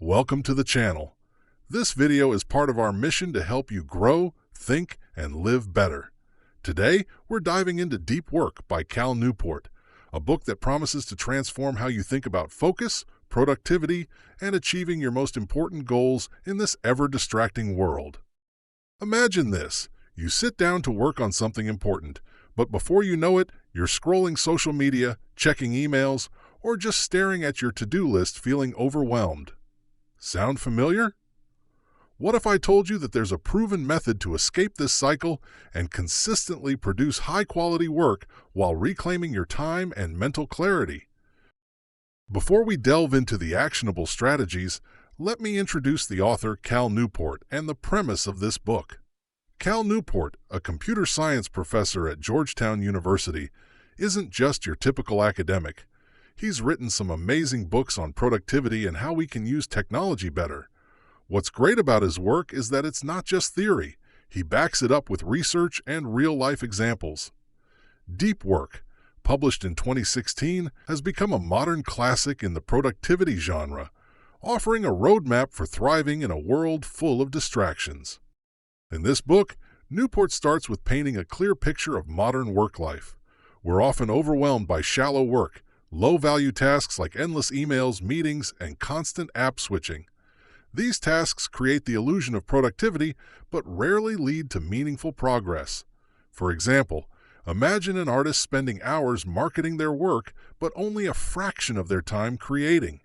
Welcome to the channel. This video is part of our mission to help you grow, think, and live better. Today, we're diving into Deep Work by Cal Newport, a book that promises to transform how you think about focus, productivity, and achieving your most important goals in this ever-distracting world. Imagine this. You sit down to work on something important, but before you know it, you're scrolling social media, checking emails, or just staring at your to-do list feeling overwhelmed. Sound familiar? What if I told you that there's a proven method to escape this cycle and consistently produce high-quality work while reclaiming your time and mental clarity? Before we delve into the actionable strategies, let me introduce the author Cal Newport and the premise of this book. Cal Newport, a computer science professor at Georgetown University, isn't just your typical academic. He's written some amazing books on productivity and how we can use technology better. What's great about his work is that it's not just theory. He backs it up with research and real-life examples. Deep Work, published in 2016, has become a modern classic in the productivity genre, offering a roadmap for thriving in a world full of distractions. In this book, Newport starts with painting a clear picture of modern work life. We're often overwhelmed by shallow work, low-value tasks like endless emails, meetings, and constant app switching. These tasks create the illusion of productivity, but rarely lead to meaningful progress. For example, imagine an artist spending hours marketing their work, but only a fraction of their time creating.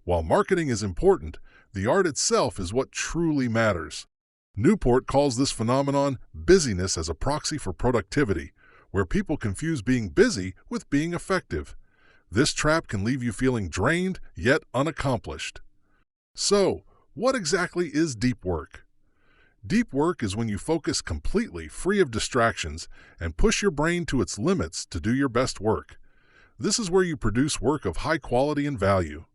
While marketing is important, the art itself is what truly matters. Newport calls this phenomenon busyness as a proxy for productivity, where people confuse being busy with being effective. This trap can leave you feeling drained, yet unaccomplished. So, what exactly is deep work? Deep work is when you focus completely, free of distractions, and push your brain to its limits to do your best work. This is where you produce work of high quality and value.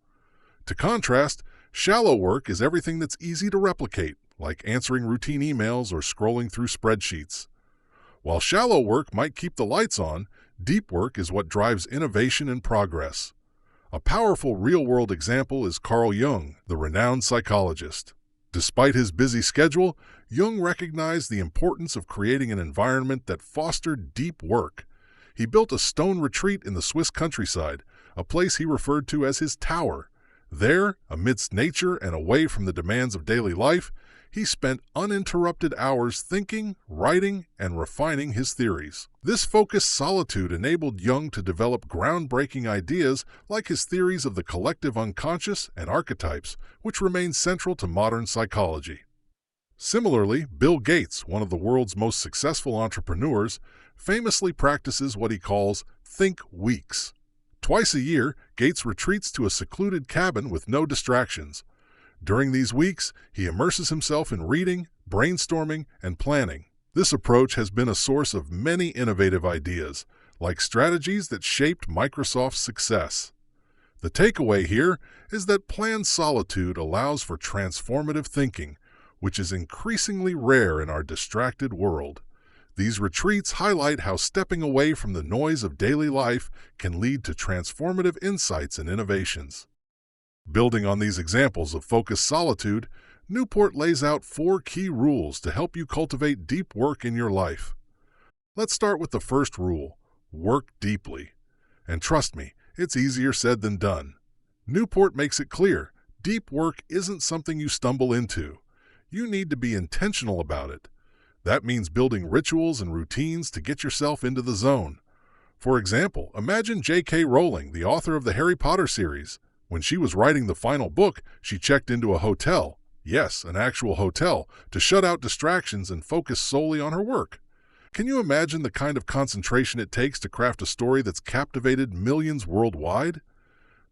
To contrast, shallow work is everything that's easy to replicate, like answering routine emails or scrolling through spreadsheets. While shallow work might keep the lights on, deep work is what drives innovation and progress. A powerful real-world example is Carl Jung, the renowned psychologist. Despite his busy schedule, Jung recognized the importance of creating an environment that fostered deep work. He built a stone retreat in the Swiss countryside, a place he referred to as his tower. There, amidst nature and away from the demands of daily life, he spent uninterrupted hours thinking, writing, and refining his theories. This focused solitude enabled Jung to develop groundbreaking ideas like his theories of the collective unconscious and archetypes, which remain central to modern psychology. Similarly, Bill Gates, one of the world's most successful entrepreneurs, famously practices what he calls think weeks. Twice a year, Gates retreats to a secluded cabin with no distractions. During these weeks, he immerses himself in reading, brainstorming, and planning. This approach has been a source of many innovative ideas, like strategies that shaped Microsoft's success. The takeaway here is that planned solitude allows for transformative thinking, which is increasingly rare in our distracted world. These retreats highlight how stepping away from the noise of daily life can lead to transformative insights and innovations. Building on these examples of focused solitude, Newport lays out 4 key rules to help you cultivate deep work in your life. Let's start with the first rule: work deeply. And trust me, it's easier said than done. Newport makes it clear, deep work isn't something you stumble into. You need to be intentional about it. That means building rituals and routines to get yourself into the zone. For example, imagine J.K. Rowling, the author of the Harry Potter series. When she was writing the final book, she checked into a hotel, yes, an actual hotel, to shut out distractions and focus solely on her work. Can you imagine the kind of concentration it takes to craft a story that's captivated millions worldwide?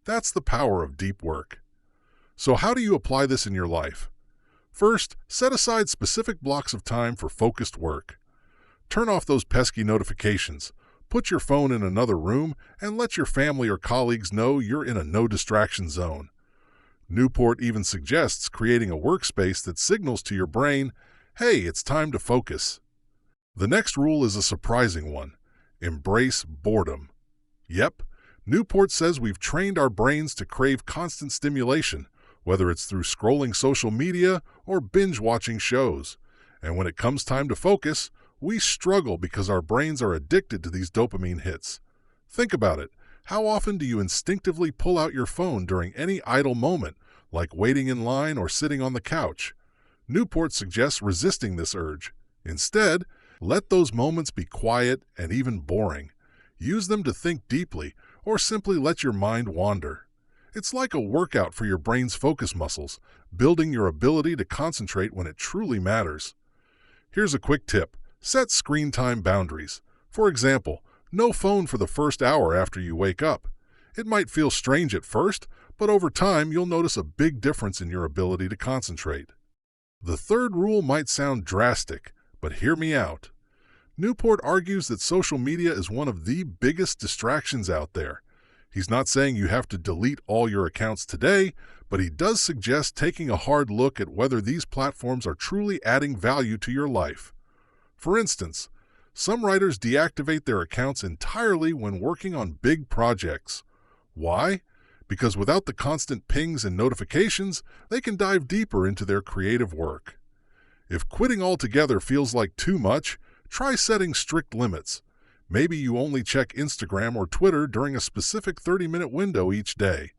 That's the power of deep work. So how do you apply this in your life? First, set aside specific blocks of time for focused work. Turn off those pesky notifications. Put your phone in another room and let your family or colleagues know you're in a no-distraction zone. Newport even suggests creating a workspace that signals to your brain, hey, it's time to focus. The next rule is a surprising one: embrace boredom. Yep, Newport says we've trained our brains to crave constant stimulation, whether it's through scrolling social media or binge-watching shows. And when it comes time to focus, we struggle because our brains are addicted to these dopamine hits. Think about it. How often do you instinctively pull out your phone during any idle moment, like waiting in line or sitting on the couch? Newport suggests resisting this urge. Instead, let those moments be quiet and even boring. Use them to think deeply or simply let your mind wander. It's like a workout for your brain's focus muscles, building your ability to concentrate when it truly matters. Here's a quick tip. Set screen time boundaries. For example, no phone for the first hour after you wake up. It might feel strange at first, but over time you'll notice a big difference in your ability to concentrate. The third rule might sound drastic, but hear me out. Newport argues that social media is one of the biggest distractions out there. He's not saying you have to delete all your accounts today, but he does suggest taking a hard look at whether these platforms are truly adding value to your life. For instance, some writers deactivate their accounts entirely when working on big projects. Why? Because without the constant pings and notifications, they can dive deeper into their creative work. If quitting altogether feels like too much, try setting strict limits. Maybe you only check Instagram or Twitter during a specific 30-minute window each day.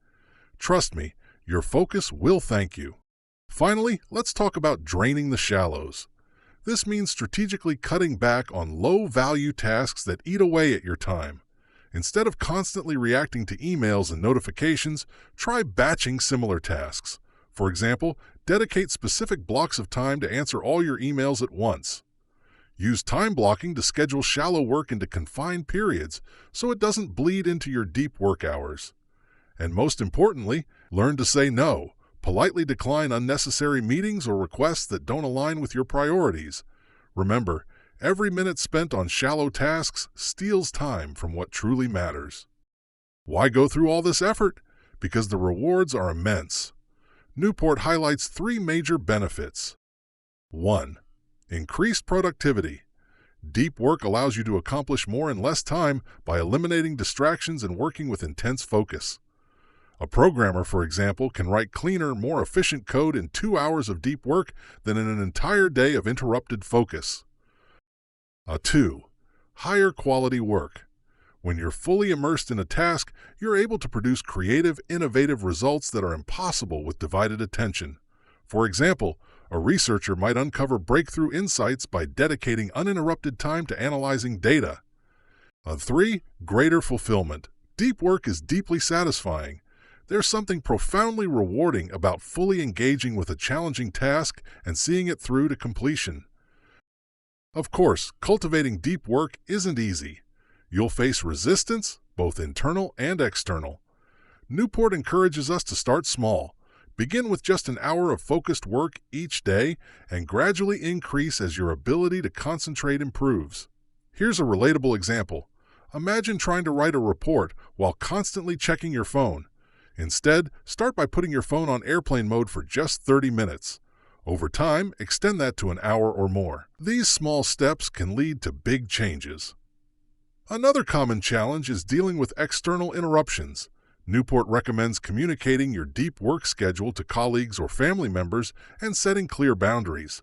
Trust me, your focus will thank you. Finally, let's talk about draining the shallows. This means strategically cutting back on low-value tasks that eat away at your time. Instead of constantly reacting to emails and notifications, try batching similar tasks. For example, dedicate specific blocks of time to answer all your emails at once. Use time blocking to schedule shallow work into confined periods so it doesn't bleed into your deep work hours. And most importantly, learn to say no. Politely decline unnecessary meetings or requests that don't align with your priorities. Remember, every minute spent on shallow tasks steals time from what truly matters. Why go through all this effort? Because the rewards are immense. Newport highlights 3 major benefits. 1. Increased productivity. Deep work allows you to accomplish more in less time by eliminating distractions and working with intense focus. A programmer, for example, can write cleaner, more efficient code in 2 hours of deep work than in an entire day of interrupted focus. 2. Higher quality work. When you're fully immersed in a task, you're able to produce creative, innovative results that are impossible with divided attention. For example, a researcher might uncover breakthrough insights by dedicating uninterrupted time to analyzing data. 3. Greater fulfillment. Deep work is deeply satisfying. There's something profoundly rewarding about fully engaging with a challenging task and seeing it through to completion. Of course, cultivating deep work isn't easy. You'll face resistance, both internal and external. Newport encourages us to start small. Begin with just an hour of focused work each day and gradually increase as your ability to concentrate improves. Here's a relatable example. Imagine trying to write a report while constantly checking your phone. Instead, start by putting your phone on airplane mode for just 30 minutes. Over time, extend that to an hour or more. These small steps can lead to big changes. Another common challenge is dealing with external interruptions. Newport recommends communicating your deep work schedule to colleagues or family members and setting clear boundaries.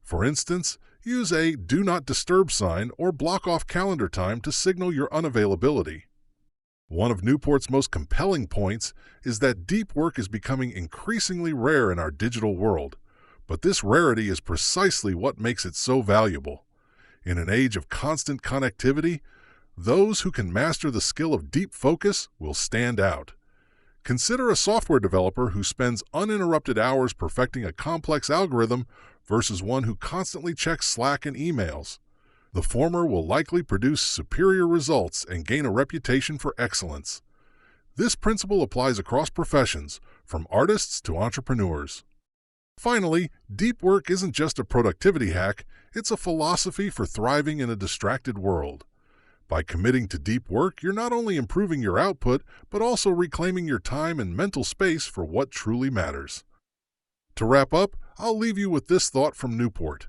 For instance, use a Do Not Disturb sign or block off calendar time to signal your unavailability. One of Newport's most compelling points is that deep work is becoming increasingly rare in our digital world, but this rarity is precisely what makes it so valuable. In an age of constant connectivity, those who can master the skill of deep focus will stand out. Consider a software developer who spends uninterrupted hours perfecting a complex algorithm versus one who constantly checks Slack and emails. The former will likely produce superior results and gain a reputation for excellence. This principle applies across professions, from artists to entrepreneurs. Finally, deep work isn't just a productivity hack, it's a philosophy for thriving in a distracted world. By committing to deep work, you're not only improving your output, but also reclaiming your time and mental space for what truly matters. To wrap up, I'll leave you with this thought from Newport.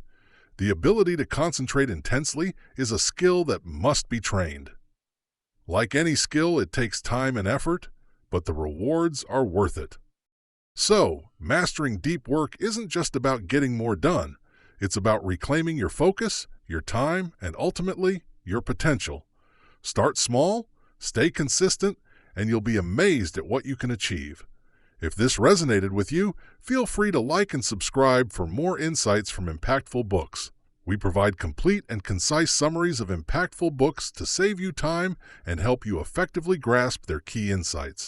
The ability to concentrate intensely is a skill that must be trained. Like any skill, it takes time and effort, but the rewards are worth it. So, mastering deep work isn't just about getting more done. It's about reclaiming your focus, your time, and ultimately, your potential. Start small, stay consistent, and you'll be amazed at what you can achieve. If this resonated with you, feel free to like and subscribe for more insights from impactful books. We provide complete and concise summaries of impactful books to save you time and help you effectively grasp their key insights.